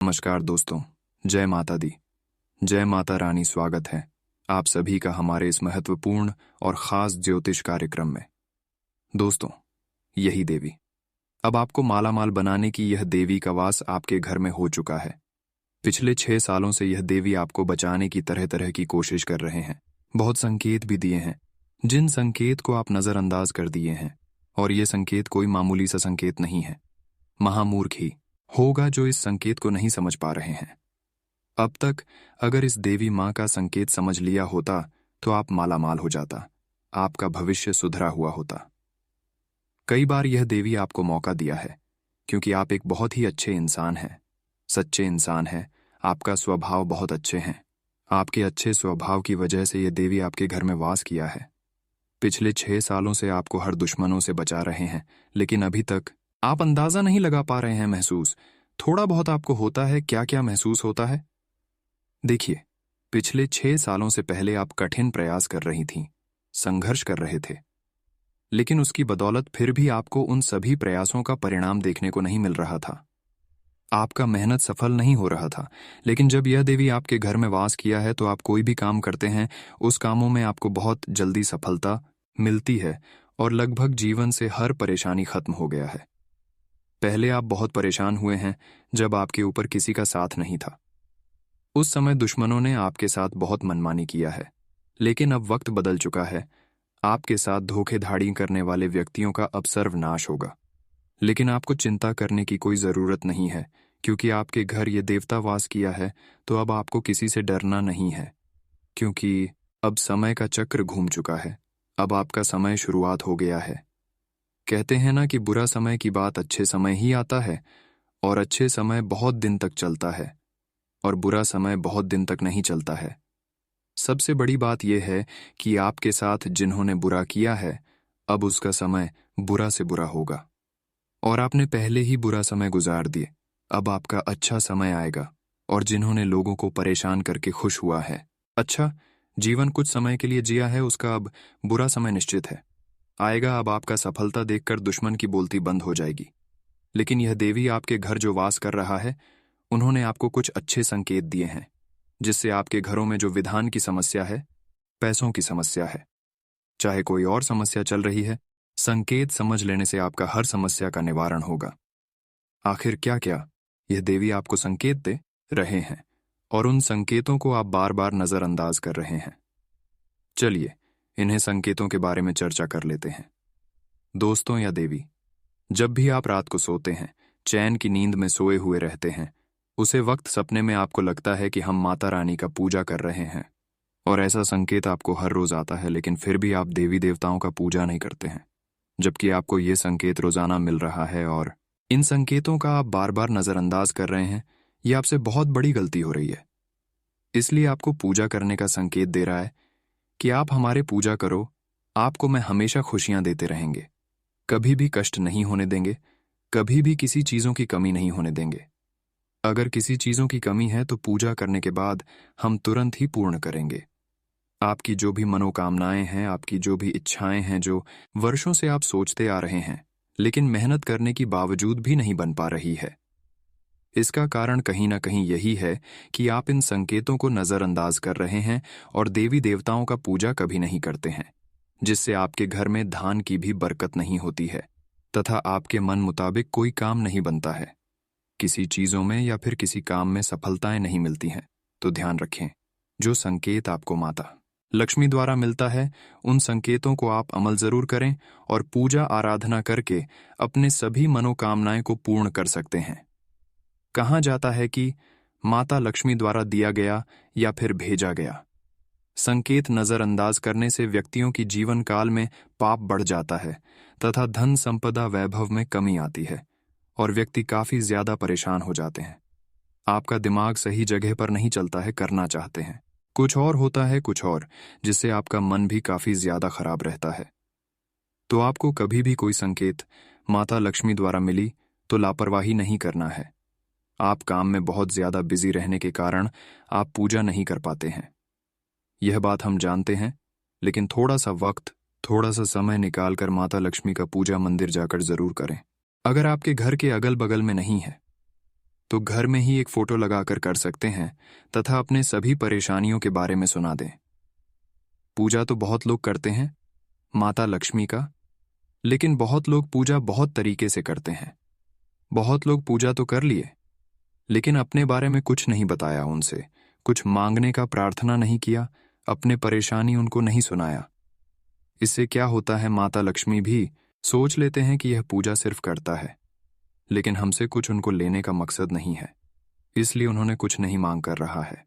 नमस्कार दोस्तों, जय माता दी, जय माता रानी। स्वागत है आप सभी का हमारे इस महत्वपूर्ण और खास ज्योतिष कार्यक्रम में। दोस्तों, यही देवी, अब आपको मालामाल बनाने की यह देवी का वास आपके घर में हो चुका है। पिछले 6 सालों से यह देवी आपको बचाने की तरह तरह की कोशिश कर रहे हैं। बहुत संकेत भी दिए हैं, जिन संकेत को आप नजरअंदाज कर दिए हैं। और ये संकेत कोई मामूली सा संकेत नहीं है। महामूर्ख ही होगा जो इस संकेत को नहीं समझ पा रहे हैं। अब तक अगर इस देवी माँ का संकेत समझ लिया होता तो आप मालामाल हो जाता, आपका भविष्य सुधरा हुआ होता। कई बार यह देवी आपको मौका दिया है, क्योंकि आप एक बहुत ही अच्छे इंसान हैं, सच्चे इंसान हैं। आपका स्वभाव बहुत अच्छे हैं। आपके अच्छे स्वभाव की वजह से यह देवी आपके घर में वास किया है। पिछले 6 सालों से आपको हर दुश्मनों से बचा रहे हैं, लेकिन अभी तक आप अंदाजा नहीं लगा पा रहे हैं। महसूस थोड़ा बहुत आपको होता है। क्या क्या महसूस होता है? देखिए, पिछले 6 सालों से पहले आप कठिन प्रयास कर रही थीं, संघर्ष कर रहे थे, लेकिन उसकी बदौलत फिर भी आपको उन सभी प्रयासों का परिणाम देखने को नहीं मिल रहा था। आपका मेहनत सफल नहीं हो रहा था। लेकिन जब यह देवी आपके घर में वास किया है तो आप कोई भी काम करते हैं, उस कामों में आपको बहुत जल्दी सफलता मिलती है और लगभग जीवन से हर परेशानी खत्म हो गया है। पहले आप बहुत परेशान हुए हैं जब आपके ऊपर किसी का साथ नहीं था। उस समय दुश्मनों ने आपके साथ बहुत मनमानी किया है, लेकिन अब वक्त बदल चुका है। आपके साथ धोखेधड़ी करने वाले व्यक्तियों का अब सर्वनाश होगा। लेकिन आपको चिंता करने की कोई जरूरत नहीं है, क्योंकि आपके घर ये देवता वास किया है, तो अब आपको किसी से डरना नहीं है, क्योंकि अब समय का चक्र घूम चुका है। अब आपका समय शुरुआत हो गया है। कहते हैं ना कि बुरा समय की बात अच्छे समय ही आता है, और अच्छे समय बहुत दिन तक चलता है और बुरा समय बहुत दिन तक नहीं चलता है। सबसे बड़ी बात यह है कि आपके साथ जिन्होंने बुरा किया है, अब उसका समय बुरा से बुरा होगा, और आपने पहले ही बुरा समय गुजार दिए। अब आपका अच्छा समय आएगा। और जिन्होंने लोगों को परेशान करके खुश हुआ है, अच्छा जीवन कुछ समय के लिए जिया है, उसका अब बुरा समय निश्चित है आएगा। अब आपका सफलता देखकर दुश्मन की बोलती बंद हो जाएगी। लेकिन यह देवी आपके घर जो वास कर रहा है, उन्होंने आपको कुछ अच्छे संकेत दिए हैं, जिससे आपके घरों में जो विधान की समस्या है, पैसों की समस्या है, चाहे कोई और समस्या चल रही है, संकेत समझ लेने से आपका हर समस्या का निवारण होगा। आखिर क्या क्या यह देवी आपको संकेत दे रहे हैं, और उन संकेतों को आप बार बार नजरअंदाज कर रहे हैं। चलिए इन्हें संकेतों के बारे में चर्चा कर लेते हैं। दोस्तों या देवी, जब भी आप रात को सोते हैं, चैन की नींद में सोए हुए रहते हैं, उसे वक्त सपने में आपको लगता है कि हम माता रानी का पूजा कर रहे हैं, और ऐसा संकेत आपको हर रोज आता है, लेकिन फिर भी आप देवी देवताओं का पूजा नहीं करते हैं, जबकि आपको ये संकेत रोजाना मिल रहा है और इन संकेतों का आप बार बार नजरअंदाज कर रहे हैं। ये आपसे बहुत बड़ी गलती हो रही है। इसलिए आपको पूजा करने का संकेत दे रहा है कि आप हमारे पूजा करो, आपको मैं हमेशा खुशियां देते रहेंगे, कभी भी कष्ट नहीं होने देंगे, कभी भी किसी चीजों की कमी नहीं होने देंगे। अगर किसी चीजों की कमी है तो पूजा करने के बाद हम तुरंत ही पूर्ण करेंगे। आपकी जो भी मनोकामनाएं हैं, आपकी जो भी इच्छाएं हैं, जो वर्षों से आप सोचते आ रहे हैं, लेकिन मेहनत करने की बावजूद भी नहीं बन पा रही है, इसका कारण कहीं ना कहीं यही है कि आप इन संकेतों को नजरअंदाज कर रहे हैं और देवी देवताओं का पूजा कभी नहीं करते हैं, जिससे आपके घर में धान की भी बरकत नहीं होती है तथा आपके मन मुताबिक कोई काम नहीं बनता है। किसी चीजों में या फिर किसी काम में सफलताएं नहीं मिलती हैं। तो ध्यान रखें, जो संकेत आपको माता लक्ष्मी द्वारा मिलता है, उन संकेतों को आप अमल जरूर करें और पूजा आराधना करके अपने सभी मनोकामनाएं को पूर्ण कर सकते हैं। कहा जाता है कि माता लक्ष्मी द्वारा दिया गया या फिर भेजा गया संकेत नजरअंदाज करने से व्यक्तियों की जीवन काल में पाप बढ़ जाता है तथा धन संपदा वैभव में कमी आती है और व्यक्ति काफी ज्यादा परेशान हो जाते हैं। आपका दिमाग सही जगह पर नहीं चलता है, करना चाहते हैं कुछ और, होता है कुछ और, जिससे आपका मन भी काफी ज्यादा खराब रहता है। तो आपको कभी भी कोई संकेत माता लक्ष्मी द्वारा मिली तो लापरवाही नहीं करना है। आप काम में बहुत ज्यादा बिजी रहने के कारण आप पूजा नहीं कर पाते हैं, यह बात हम जानते हैं, लेकिन थोड़ा सा वक्त, थोड़ा सा समय निकालकर माता लक्ष्मी का पूजा मंदिर जाकर जरूर करें। अगर आपके घर के अगल बगल में नहीं है तो घर में ही एक फोटो लगाकर कर सकते हैं तथा अपने सभी परेशानियों के बारे में सुना दें। पूजा तो बहुत लोग करते हैं माता लक्ष्मी का, लेकिन बहुत लोग पूजा बहुत तरीके से करते हैं। बहुत लोग पूजा तो कर लिए, लेकिन अपने बारे में कुछ नहीं बताया उनसे, कुछ मांगने का प्रार्थना नहीं किया, अपने परेशानी उनको नहीं सुनाया। इससे क्या होता है, माता लक्ष्मी भी सोच लेते हैं कि यह पूजा सिर्फ करता है, लेकिन हमसे कुछ उनको लेने का मकसद नहीं है, इसलिए उन्होंने कुछ नहीं मांग कर रहा है।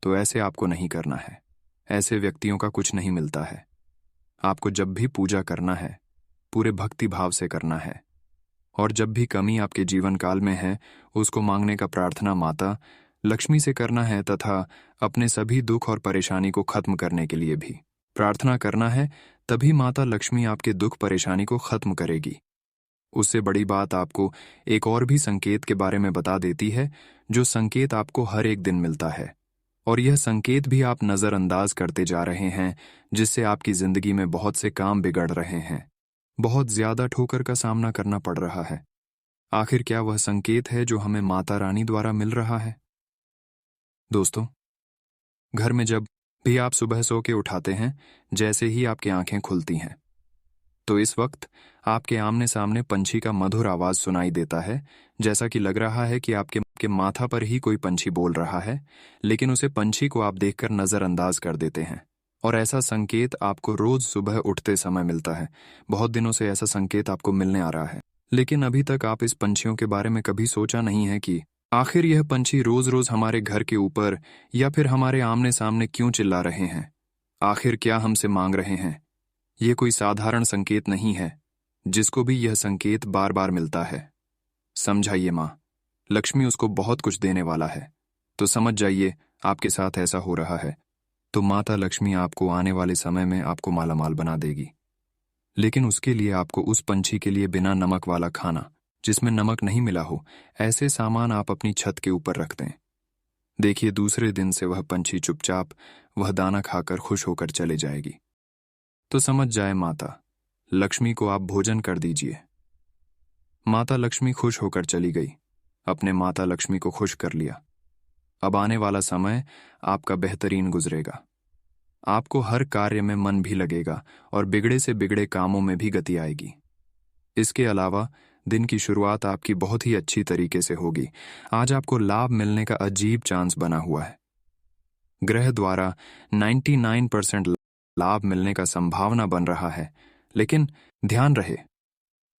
तो ऐसे आपको नहीं करना है, ऐसे व्यक्तियों का कुछ नहीं मिलता है। आपको जब भी पूजा करना है पूरे भक्ति भाव से करना है, और जब भी कमी आपके जीवन काल में है उसको मांगने का प्रार्थना माता लक्ष्मी से करना है, तथा अपने सभी दुख और परेशानी को खत्म करने के लिए भी प्रार्थना करना है। तभी माता लक्ष्मी आपके दुख परेशानी को खत्म करेगी। उससे बड़ी बात आपको एक और भी संकेत के बारे में बता देती है, जो संकेत आपको हर एक दिन मिलता है, और यह संकेत भी आप नजरअंदाज करते जा रहे हैं, जिससे आपकी जिंदगी में बहुत से काम बिगड़ रहे हैं, बहुत ज्यादा ठोकर का सामना करना पड़ रहा है। आखिर क्या वह संकेत है जो हमें माता रानी द्वारा मिल रहा है? दोस्तों, घर में जब भी आप सुबह सो के उठाते हैं, जैसे ही आपकी आंखें खुलती हैं, तो इस वक्त आपके आमने सामने पंछी का मधुर आवाज सुनाई देता है। जैसा कि लग रहा है कि आपके माथा पर ही कोई पंछी बोल रहा है, लेकिन उसे पंछी को आप देखकर नजरअंदाज कर देते हैं। और ऐसा संकेत आपको रोज सुबह उठते समय मिलता है। बहुत दिनों से ऐसा संकेत आपको मिलने आ रहा है, लेकिन अभी तक आप इस पंछियों के बारे में कभी सोचा नहीं है कि आखिर यह पंछी रोज रोज हमारे घर के ऊपर या फिर हमारे आमने सामने क्यों चिल्ला रहे हैं? आखिर क्या हमसे मांग रहे हैं? ये कोई साधारण संकेत नहीं है। जिसको भी यह संकेत बार बार मिलता है, समझाइए माँ लक्ष्मी उसको बहुत कुछ देने वाला है। तो समझ जाइए आपके साथ ऐसा हो रहा है, तो माता लक्ष्मी आपको आने वाले समय में आपको मालामाल बना देगी। लेकिन उसके लिए आपको उस पंछी के लिए बिना नमक वाला खाना, जिसमें नमक नहीं मिला हो, ऐसे सामान आप अपनी छत के ऊपर रख दें। देखिए, दूसरे दिन से वह पंछी चुपचाप वह दाना खाकर खुश होकर चले जाएगी। तो समझ जाए माता लक्ष्मी को आप भोजन कर दीजिए। माता लक्ष्मी खुश होकर चली गई, अपने माता लक्ष्मी को खुश कर लिया। अब आने वाला समय आपका बेहतरीन गुजरेगा। आपको हर कार्य में मन भी लगेगा और बिगड़े से बिगड़े कामों में भी गति आएगी। इसके अलावा दिन की शुरुआत आपकी बहुत ही अच्छी तरीके से होगी। आज आपको लाभ मिलने का अजीब चांस बना हुआ है। ग्रह द्वारा 99% लाभ मिलने का संभावना बन रहा है, लेकिन ध्यान रहे,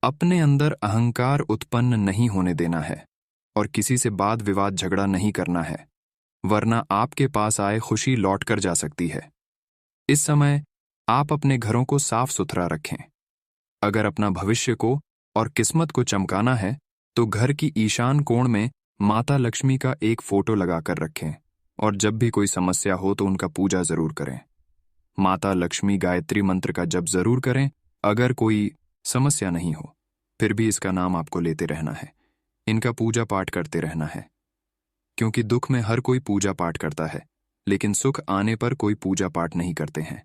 अपने अंदर अहंकार उत्पन्न नहीं होने देना है और किसी से वाद विवाद झगड़ा नहीं करना है, वरना आपके पास आए खुशी लौट कर जा सकती है। इस समय आप अपने घरों को साफ सुथरा रखें। अगर अपना भविष्य को और किस्मत को चमकाना है तो घर की ईशान कोण में माता लक्ष्मी का एक फोटो लगाकर रखें, और जब भी कोई समस्या हो तो उनका पूजा जरूर करें। माता लक्ष्मी गायत्री मंत्र का जप जरूर करें। अगर कोई समस्या नहीं हो फिर भी इसका नाम आपको लेते रहना है, इनका पूजा पाठ करते रहना है, क्योंकि दुख में हर कोई पूजा पाठ करता है, लेकिन सुख आने पर कोई पूजा पाठ नहीं करते हैं।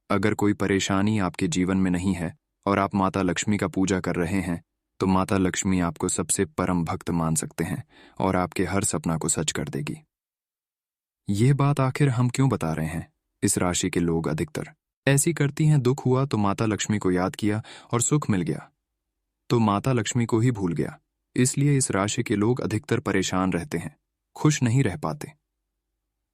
अगर कोई परेशानी आपके जीवन में नहीं है और आप माता लक्ष्मी का पूजा कर रहे हैं, तो माता लक्ष्मी आपको सबसे परम भक्त मान सकते हैं और आपके हर सपना को सच कर देगी। ये बात आखिर हम क्यों बता रहे हैं? इस राशि के लोग अधिकतर ऐसी करती हैं, दुख हुआ तो माता लक्ष्मी को याद किया और सुख मिल गया तो माता लक्ष्मी को ही भूल गया। इसलिए इस राशि के लोग अधिकतर परेशान रहते हैं, खुश नहीं रह पाते।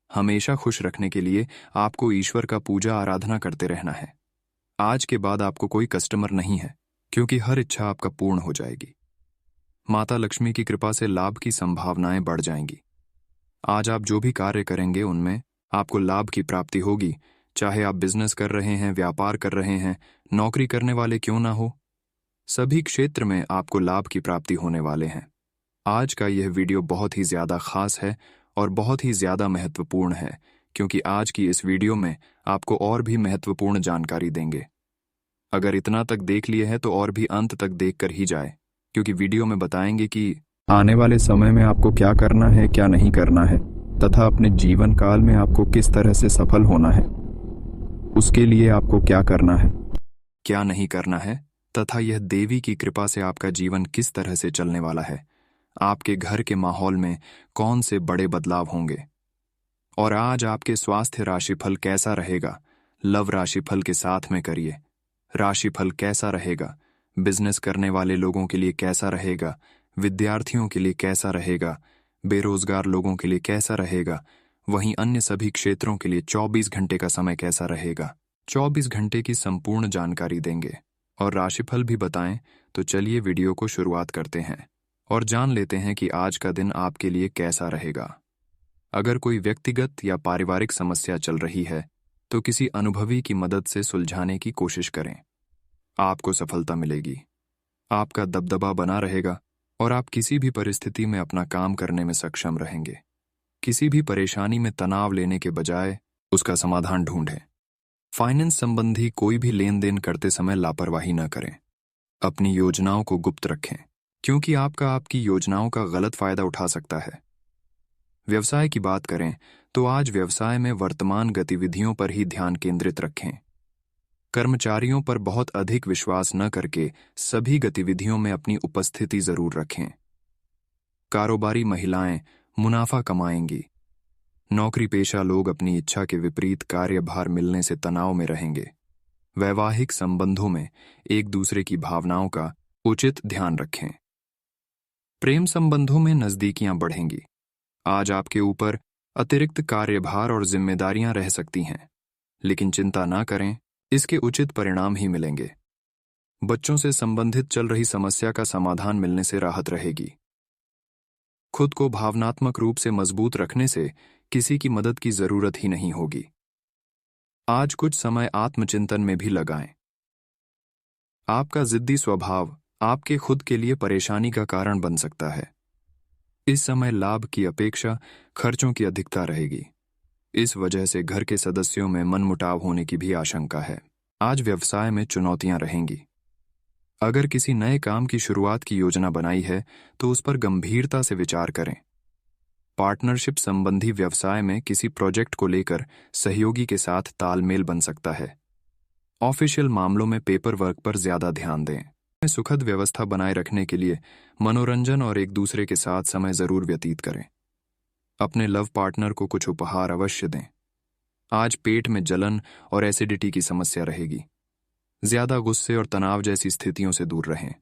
हमेशा खुश रखने के लिए आपको ईश्वर का पूजा आराधना करते रहना है। आज के बाद आपको कोई कस्टमर नहीं है, क्योंकि हर इच्छा आपका पूर्ण हो जाएगी। माता लक्ष्मी की कृपा से लाभ की संभावनाएं बढ़ जाएंगी। आज आप जो भी कार्य करेंगे उनमें आपको लाभ की प्राप्ति होगी। चाहे आप बिजनेस कर रहे हैं, व्यापार कर रहे हैं, नौकरी करने वाले क्यों ना हो, सभी क्षेत्र में आपको लाभ की प्राप्ति होने वाले हैं। आज का यह वीडियो बहुत ही ज्यादा खास है और बहुत ही ज्यादा महत्वपूर्ण है, क्योंकि आज की इस वीडियो में आपको और भी महत्वपूर्ण जानकारी देंगे। अगर इतना तक देख लिए हैं तो और भी अंत तक देख कर ही जाए, क्योंकि वीडियो में बताएंगे कि आने वाले समय में आपको क्या करना है, क्या नहीं करना है, तथा अपने जीवन काल में आपको किस तरह से सफल होना है, उसके लिए आपको क्या करना है, क्या नहीं करना है, तथा यह देवी की कृपा से आपका जीवन किस तरह से चलने वाला है। आपके घर के माहौल में कौन से बड़े बदलाव होंगे। और आज आपके स्वास्थ्य राशिफल कैसा रहेगा, लव राशिफल के साथ में करिए। राशिफल कैसा रहेगा, बिजनेस करने वाले लोगों के लिए कैसा रहेगा, विद्यार्थियों के लिए कैसा रहेगा, बेरोजगार लोगों के लिए कैसा रहेगा, वहीं अन्य सभी क्षेत्रों के लिए 24 घंटे का समय कैसा रहेगा। 24 घंटे की संपूर्ण जानकारी देंगे और राशिफल भी बताएं। तो चलिए वीडियो को शुरुआत करते हैं और जान लेते हैं कि आज का दिन आपके लिए कैसा रहेगा। अगर कोई व्यक्तिगत या पारिवारिक समस्या चल रही है तो किसी अनुभवी की मदद से सुलझाने की कोशिश करें। आपको सफलता मिलेगी, आपका दबदबा बना रहेगा और आप किसी भी परिस्थिति में अपना काम करने में सक्षम रहेंगे। किसी भी परेशानी में तनाव लेने के बजाय उसका समाधान ढूंढें। फाइनेंस संबंधी कोई भी लेन देन करते समय लापरवाही न करें। अपनी योजनाओं को गुप्त रखें, क्योंकि आपकी योजनाओं का गलत फायदा उठा सकता है। व्यवसाय की बात करें तो आज व्यवसाय में वर्तमान गतिविधियों पर ही ध्यान केंद्रित रखें। कर्मचारियों पर बहुत अधिक विश्वास न करके सभी गतिविधियों में अपनी उपस्थिति जरूर रखें। कारोबारी महिलाएं मुनाफा कमाएंगी। नौकरी पेशा लोग अपनी इच्छा के विपरीत कार्यभार मिलने से तनाव में रहेंगे। वैवाहिक संबंधों में एक दूसरे की भावनाओं का उचित ध्यान रखें। प्रेम संबंधों में नजदीकियां बढ़ेंगी। आज आपके ऊपर अतिरिक्त कार्यभार और जिम्मेदारियां रह सकती हैं, लेकिन चिंता ना करें, इसके उचित परिणाम ही मिलेंगे। बच्चों से संबंधित चल रही समस्या का समाधान मिलने से राहत रहेगी। खुद को भावनात्मक रूप से मजबूत रखने से किसी की मदद की जरूरत ही नहीं होगी। आज कुछ समय आत्मचिंतन में भी लगाएं। आपका जिद्दी स्वभाव आपके खुद के लिए परेशानी का कारण बन सकता है। इस समय लाभ की अपेक्षा खर्चों की अधिकता रहेगी। इस वजह से घर के सदस्यों में मनमुटाव होने की भी आशंका है। आज व्यवसाय में चुनौतियां रहेंगी। अगर किसी नए काम की शुरुआत की योजना बनाई है तो उस पर गंभीरता से विचार करें। पार्टनरशिप संबंधी व्यवसाय में किसी प्रोजेक्ट को लेकर सहयोगी के साथ तालमेल बन सकता है। ऑफिशियल मामलों में पेपर वर्क पर ज्यादा ध्यान दें। सुखद व्यवस्था बनाए रखने के लिए मनोरंजन और एक दूसरे के साथ समय जरूर व्यतीत करें। अपने लव पार्टनर को कुछ उपहार अवश्य दें। आज पेट में जलन और एसिडिटी की समस्या रहेगी। ज्यादा गुस्से और तनाव जैसी स्थितियों से दूर रहें।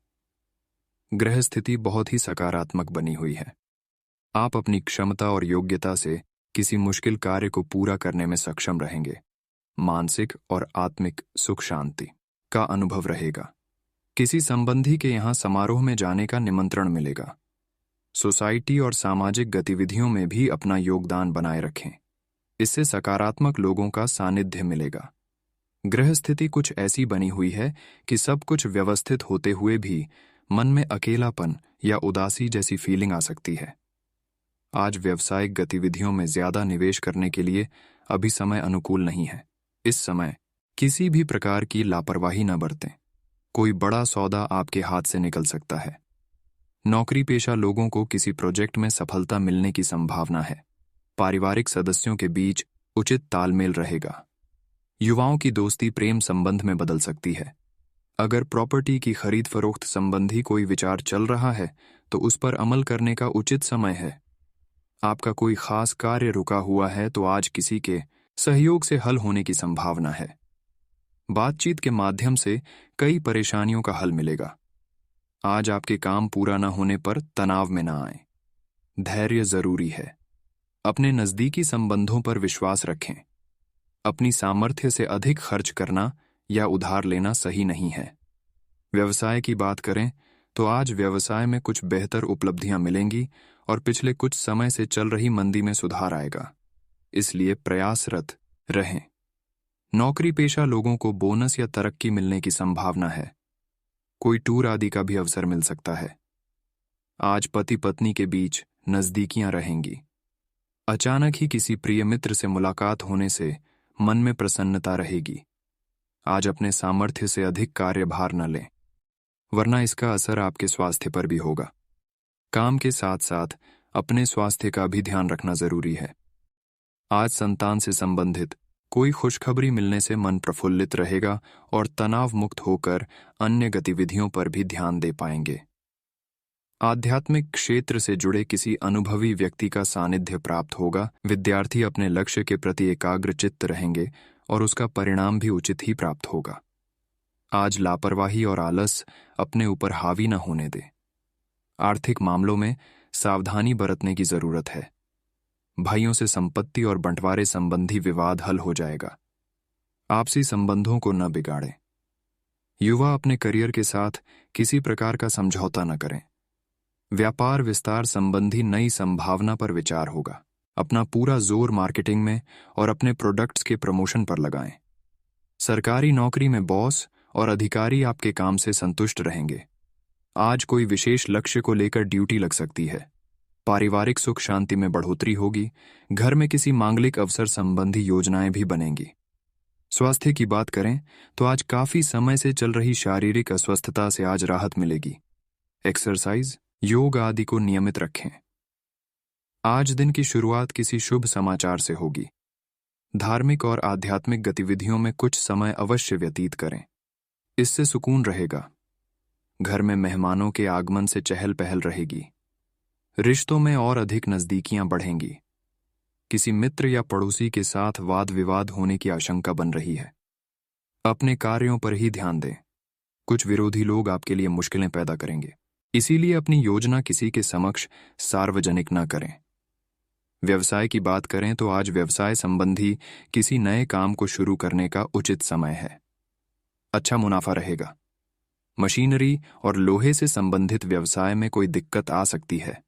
ग्रह स्थिति बहुत ही सकारात्मक बनी हुई है। आप अपनी क्षमता और योग्यता से किसी मुश्किल कार्य को पूरा करने में सक्षम रहेंगे। मानसिक और आत्मिक सुख शांति का अनुभव रहेगा। किसी संबंधी के यहाँ समारोह में जाने का निमंत्रण मिलेगा। सोसाइटी और सामाजिक गतिविधियों में भी अपना योगदान बनाए रखें। इससे सकारात्मक लोगों का सानिध्य मिलेगा। ग्रह स्थिति कुछ ऐसी बनी हुई है कि सब कुछ व्यवस्थित होते हुए भी मन में अकेलापन या उदासी जैसी फीलिंग आ सकती है। आज व्यावसायिक गतिविधियों में ज्यादा निवेश करने के लिए अभी समय अनुकूल नहीं है। इस समय किसी भी प्रकार की लापरवाही न बरतें। कोई बड़ा सौदा आपके हाथ से निकल सकता है। नौकरी पेशा लोगों को किसी प्रोजेक्ट में सफलता मिलने की संभावना है। पारिवारिक सदस्यों के बीच उचित तालमेल रहेगा। युवाओं की दोस्ती प्रेम संबंध में बदल सकती है। अगर प्रॉपर्टी की खरीद फरोख्त संबंधी कोई विचार चल रहा है तो उस पर अमल करने का उचित समय है। आपका कोई खास कार्य रुका हुआ है तो आज किसी के सहयोग से हल होने की संभावना है। बातचीत के माध्यम से कई परेशानियों का हल मिलेगा। आज आपके काम पूरा न होने पर तनाव में न आए। धैर्य जरूरी है। अपने नजदीकी संबंधों पर विश्वास रखें। अपनी सामर्थ्य से अधिक खर्च करना या उधार लेना सही नहीं है। व्यवसाय की बात करें तो आज व्यवसाय में कुछ बेहतर उपलब्धियां मिलेंगी और पिछले कुछ समय से चल रही मंदी में सुधार आएगा, इसलिए प्रयासरत रहें। नौकरी पेशा लोगों को बोनस या तरक्की मिलने की संभावना है। कोई टूर आदि का भी अवसर मिल सकता है। आज पति पत्नी के बीच नजदीकियां रहेंगी। अचानक ही किसी प्रिय मित्र से मुलाकात होने से मन में प्रसन्नता रहेगी। आज अपने सामर्थ्य से अधिक कार्यभार न लें, वरना इसका असर आपके स्वास्थ्य पर भी होगा। काम के साथ साथ अपने स्वास्थ्य का भी ध्यान रखना जरूरी है। आज संतान से संबंधित कोई खुशखबरी मिलने से मन प्रफुल्लित रहेगा और तनाव मुक्त होकर अन्य गतिविधियों पर भी ध्यान दे पाएंगे। आध्यात्मिक क्षेत्र से जुड़े किसी अनुभवी व्यक्ति का सानिध्य प्राप्त होगा। विद्यार्थी अपने लक्ष्य के प्रति एकाग्रचित्त रहेंगे और उसका परिणाम भी उचित ही प्राप्त होगा। आज लापरवाही और आलस अपने ऊपर हावी न होने दे। आर्थिक मामलों में सावधानी बरतने की जरूरत है। भाइयों से संपत्ति और बंटवारे संबंधी विवाद हल हो जाएगा। आपसी संबंधों को न बिगाड़ें। युवा अपने करियर के साथ किसी प्रकार का समझौता न करें। व्यापार विस्तार संबंधी नई संभावना पर विचार होगा। अपना पूरा जोर मार्केटिंग में और अपने प्रोडक्ट्स के प्रमोशन पर लगाएं। सरकारी नौकरी में बॉस और अधिकारी आपके काम से संतुष्ट रहेंगे। आज कोई विशेष लक्ष्य को लेकर ड्यूटी लग सकती है। पारिवारिक सुख शांति में बढ़ोतरी होगी। घर में किसी मांगलिक अवसर संबंधी योजनाएं भी बनेंगी। स्वास्थ्य की बात करें तो आज काफी समय से चल रही शारीरिक अस्वस्थता से आज राहत मिलेगी। एक्सरसाइज, योग आदि को नियमित रखें। आज दिन की शुरुआत किसी शुभ समाचार से होगी। धार्मिक और आध्यात्मिक गतिविधियों में कुछ समय अवश्य व्यतीत करें, इससे सुकून रहेगा। घर में मेहमानों के आगमन से चहल पहल रहेगी। रिश्तों में और अधिक नजदीकियां बढ़ेंगी। किसी मित्र या पड़ोसी के साथ वाद विवाद होने की आशंका बन रही है। अपने कार्यों पर ही ध्यान दें। कुछ विरोधी लोग आपके लिए मुश्किलें पैदा करेंगे, इसीलिए अपनी योजना किसी के समक्ष सार्वजनिक न करें। व्यवसाय की बात करें तो आज व्यवसाय संबंधी किसी नए काम को शुरू करने का उचित समय है। अच्छा मुनाफा रहेगा। मशीनरी और लोहे से संबंधित व्यवसाय में कोई दिक्कत आ सकती है।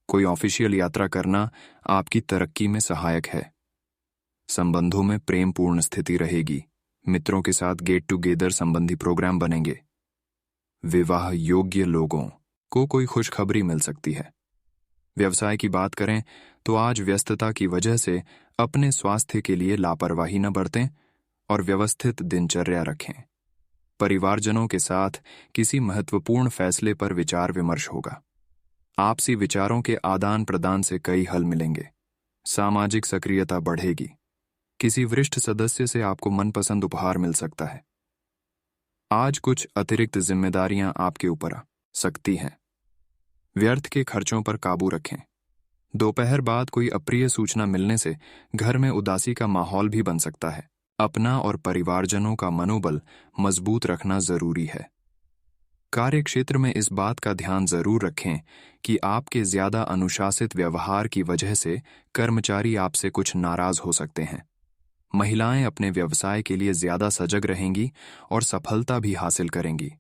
कोई ऑफिशियल यात्रा करना आपकी तरक्की में सहायक है। संबंधों में प्रेमपूर्ण स्थिति रहेगी। मित्रों के साथ गेट टुगेदर संबंधी प्रोग्राम बनेंगे। विवाह योग्य लोगों को कोई खुशखबरी मिल सकती है। व्यवसाय की बात करें तो आज व्यस्तता की वजह से अपने स्वास्थ्य के लिए लापरवाही न बरतें और व्यवस्थित दिनचर्या रखें। परिवारजनों के साथ किसी महत्वपूर्ण फैसले पर विचार विमर्श होगा। आपसी विचारों के आदान प्रदान से कई हल मिलेंगे। सामाजिक सक्रियता बढ़ेगी। किसी वरिष्ठ सदस्य से आपको मनपसंद उपहार मिल सकता है। आज कुछ अतिरिक्त जिम्मेदारियां आपके ऊपर आ सकती हैं। व्यर्थ के खर्चों पर काबू रखें। दोपहर बाद कोई अप्रिय सूचना मिलने से घर में उदासी का माहौल भी बन सकता है। अपना और परिवारजनों का मनोबल मजबूत रखना जरूरी है। कार्य क्षेत्र में इस बात का ध्यान जरूर रखें कि आपके ज्यादा अनुशासित व्यवहार की वजह से कर्मचारी आपसे कुछ नाराज हो सकते हैं। महिलाएं अपने व्यवसाय के लिए ज्यादा सजग रहेंगी और सफलता भी हासिल करेंगी।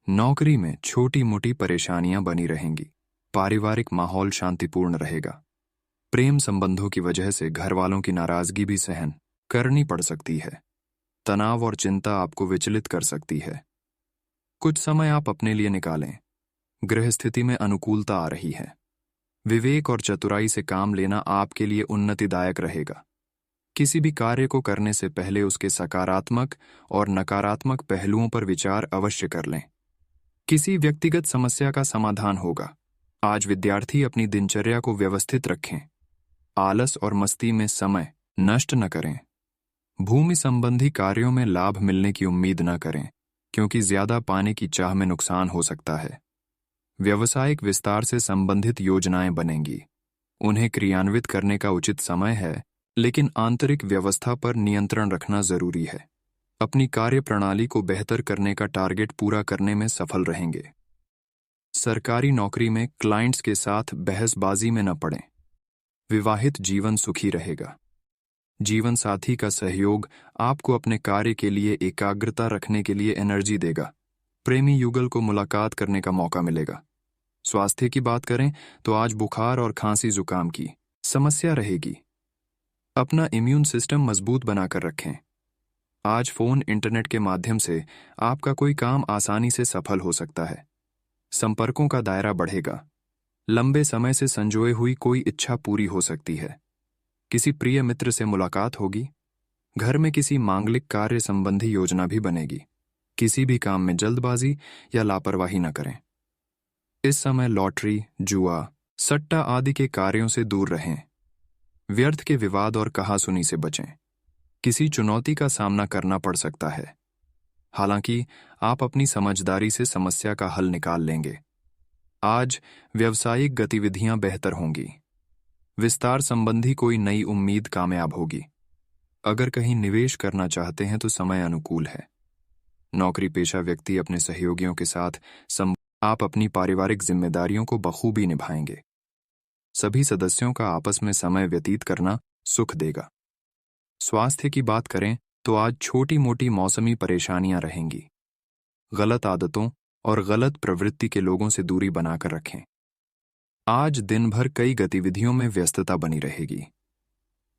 नौकरी में छोटी मोटी परेशानियां बनी रहेंगी। पारिवारिक माहौल शांतिपूर्ण रहेगा। प्रेम संबंधों की वजह से घर वालों की नाराजगी भी सहन करनी पड़ सकती है। तनाव और चिंता आपको विचलित कर सकती है। कुछ समय आप अपने लिए निकालें। गृह स्थिति में अनुकूलता आ रही है। विवेक और चतुराई से काम लेना आपके लिए उन्नतिदायक रहेगा। किसी भी कार्य को करने से पहले उसके सकारात्मक और नकारात्मक पहलुओं पर विचार अवश्य कर लें। किसी व्यक्तिगत समस्या का समाधान होगा। आज विद्यार्थी अपनी दिनचर्या को व्यवस्थित रखें। आलस और मस्ती में समय नष्ट न करें। भूमि संबंधी कार्यों में लाभ मिलने की उम्मीद न करें, क्योंकि ज्यादा पाने की चाह में नुकसान हो सकता है। व्यावसायिक विस्तार से संबंधित योजनाएं बनेंगी। उन्हें क्रियान्वित करने का उचित समय है, लेकिन आंतरिक व्यवस्था पर नियंत्रण रखना जरूरी है। अपनी कार्य प्रणाली को बेहतर करने का टारगेट पूरा करने में सफल रहेंगे। सरकारी नौकरी में क्लाइंट्स के साथ बहसबाजी में न पड़ें। विवाहित जीवन सुखी रहेगा। जीवन साथी का सहयोग आपको अपने कार्य के लिए एकाग्रता रखने के लिए एनर्जी देगा। प्रेमी युगल को मुलाकात करने का मौका मिलेगा। स्वास्थ्य की बात करें तो आज बुखार और खांसी जुकाम की समस्या रहेगी। अपना इम्यून सिस्टम मजबूत बनाकर रखें। आज फोन इंटरनेट के माध्यम से आपका कोई काम आसानी से सफल हो सकता है। संपर्कों का दायरा बढ़ेगा। लंबे समय से संजोए हुई कोई इच्छा पूरी हो सकती है। किसी प्रिय मित्र से मुलाकात होगी। घर में किसी मांगलिक कार्य संबंधी योजना भी बनेगी। किसी भी काम में जल्दबाजी या लापरवाही न करें। इस समय लॉटरी, जुआ, सट्टा आदि के कार्यों से दूर रहें। व्यर्थ के विवाद और कहासुनी से बचें। किसी चुनौती का सामना करना पड़ सकता है, हालांकि आप अपनी समझदारी से समस्या का हल निकाल लेंगे। आज व्यावसायिक गतिविधियां बेहतर होंगी। विस्तार संबंधी कोई नई उम्मीद कामयाब होगी। अगर कहीं निवेश करना चाहते हैं तो समय अनुकूल है। नौकरी पेशा व्यक्ति अपने सहयोगियों के साथ आप अपनी पारिवारिक जिम्मेदारियों को बखूबी निभाएंगे। सभी सदस्यों का आपस में समय व्यतीत करना सुख देगा। स्वास्थ्य की बात करें तो आज छोटी मोटी मौसमी परेशानियां रहेंगी। गलत आदतों और गलत प्रवृत्ति के लोगों से दूरी बनाकर रखें। आज दिन भर कई गतिविधियों में व्यस्तता बनी रहेगी।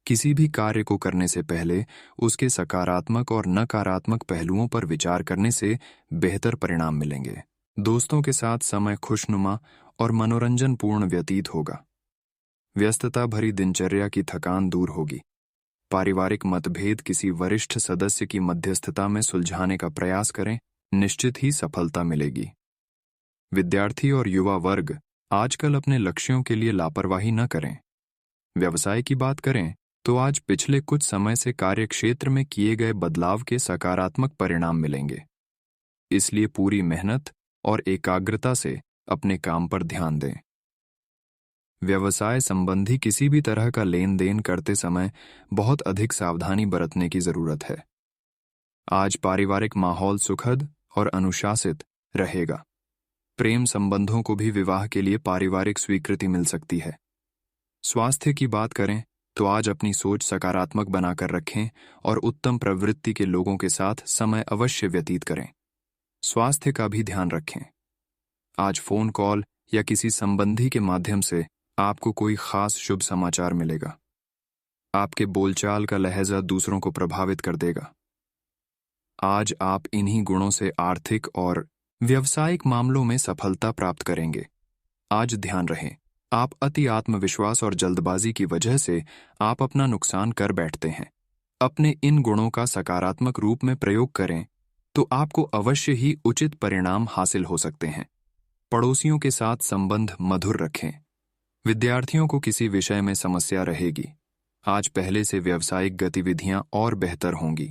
किसी भी कार्य को करने से पहले उसके सकारात्मक और नकारात्मक पहलुओं पर विचार करने से बेहतर परिणाम मिलेंगे। दोस्तों के साथ समय खुशनुमा और मनोरंजनपूर्ण व्यतीत होगा। व्यस्तता भरी दिनचर्या की थकान दूर होगी। पारिवारिक मतभेद किसी वरिष्ठ सदस्य की मध्यस्थता में सुलझाने का प्रयास करें, निश्चित ही सफलता मिलेगी। विद्यार्थी और युवा वर्ग आजकल अपने लक्ष्यों के लिए लापरवाही न करें। व्यवसाय की बात करें तो आज पिछले कुछ समय से कार्यक्षेत्र में किए गए बदलाव के सकारात्मक परिणाम मिलेंगे। इसलिए पूरी मेहनत और एकाग्रता से अपने काम पर ध्यान दें। व्यवसाय संबंधी किसी भी तरह का लेन देन करते समय बहुत अधिक सावधानी बरतने की जरूरत है। आज पारिवारिक माहौल सुखद और अनुशासित रहेगा। प्रेम संबंधों को भी विवाह के लिए पारिवारिक स्वीकृति मिल सकती है। स्वास्थ्य की बात करें तो आज अपनी सोच सकारात्मक बनाकर रखें और उत्तम प्रवृत्ति के लोगों के साथ समय अवश्य व्यतीत करें। स्वास्थ्य का भी ध्यान रखें। आज फोन कॉल या किसी संबंधी के माध्यम से आपको कोई खास शुभ समाचार मिलेगा। आपके बोलचाल का लहजा दूसरों को प्रभावित कर देगा। आज आप इन्हीं गुणों से आर्थिक और व्यावसायिक मामलों में सफलता प्राप्त करेंगे। आज ध्यान रहे, आप अति आत्मविश्वास और जल्दबाजी की वजह से आप अपना नुकसान कर बैठते हैं। अपने इन गुणों का सकारात्मक रूप में प्रयोग करें तो आपको अवश्य ही उचित परिणाम हासिल हो सकते हैं। पड़ोसियों के साथ संबंध मधुर रखें। विद्यार्थियों को किसी विषय में समस्या रहेगी। आज पहले से व्यावसायिक गतिविधियां और बेहतर होंगी।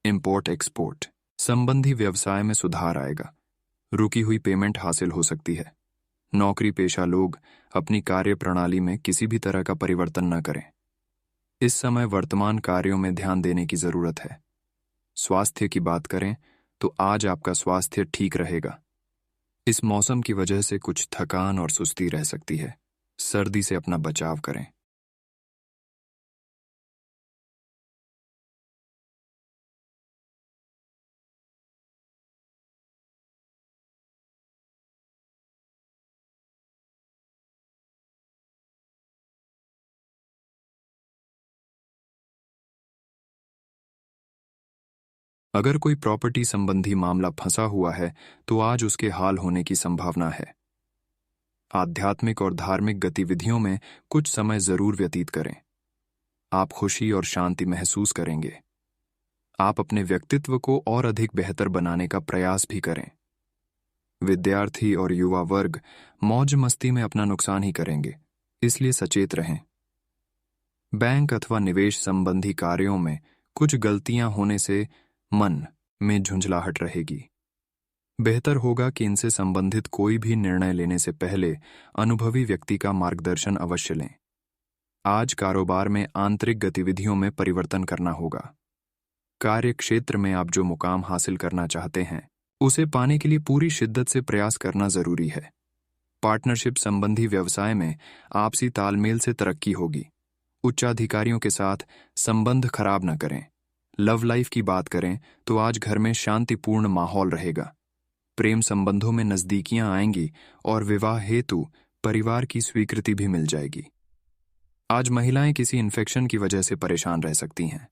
इंपोर्ट एक्सपोर्ट संबंधी व्यवसाय में सुधार आएगा। रुकी हुई पेमेंट हासिल हो सकती है। नौकरी पेशा लोग अपनी कार्य प्रणाली में किसी भी तरह का परिवर्तन न करें। इस समय वर्तमान कार्यों में ध्यान देने की जरूरत है। स्वास्थ्य की बात करें तो आज आपका स्वास्थ्य ठीक रहेगा। इस मौसम की वजह से कुछ थकान और सुस्ती रह सकती है। सर्दी से अपना बचाव करें। अगर कोई प्रॉपर्टी संबंधी मामला फंसा हुआ है तो आज उसके हाल होने की संभावना है। आध्यात्मिक और धार्मिक गतिविधियों में कुछ समय जरूर व्यतीत करें। आप खुशी और शांति महसूस करेंगे। आप अपने व्यक्तित्व को और अधिक बेहतर बनाने का प्रयास भी करें। विद्यार्थी और युवा वर्ग मौज मस्ती में अपना नुकसान ही करेंगे, इसलिए सचेत रहें। बैंक अथवा निवेश संबंधी कार्यों में कुछ गलतियां होने से मन में झुंझलाहट रहेगी। बेहतर होगा कि इनसे संबंधित कोई भी निर्णय लेने से पहले अनुभवी व्यक्ति का मार्गदर्शन अवश्य लें। आज कारोबार में आंतरिक गतिविधियों में परिवर्तन करना होगा। कार्य क्षेत्र में आप जो मुकाम हासिल करना चाहते हैं उसे पाने के लिए पूरी शिद्दत से प्रयास करना जरूरी है। पार्टनरशिप संबंधी व्यवसाय में आपसी तालमेल से तरक्की होगी। उच्चाधिकारियों के साथ संबंध खराब न करें। लव लाइफ की बात करें तो आज घर में शांतिपूर्ण माहौल रहेगा। प्रेम संबंधों में नजदीकियां आएंगी और विवाह हेतु परिवार की स्वीकृति भी मिल जाएगी। आज महिलाएं किसी इन्फेक्शन की वजह से परेशान रह सकती हैं।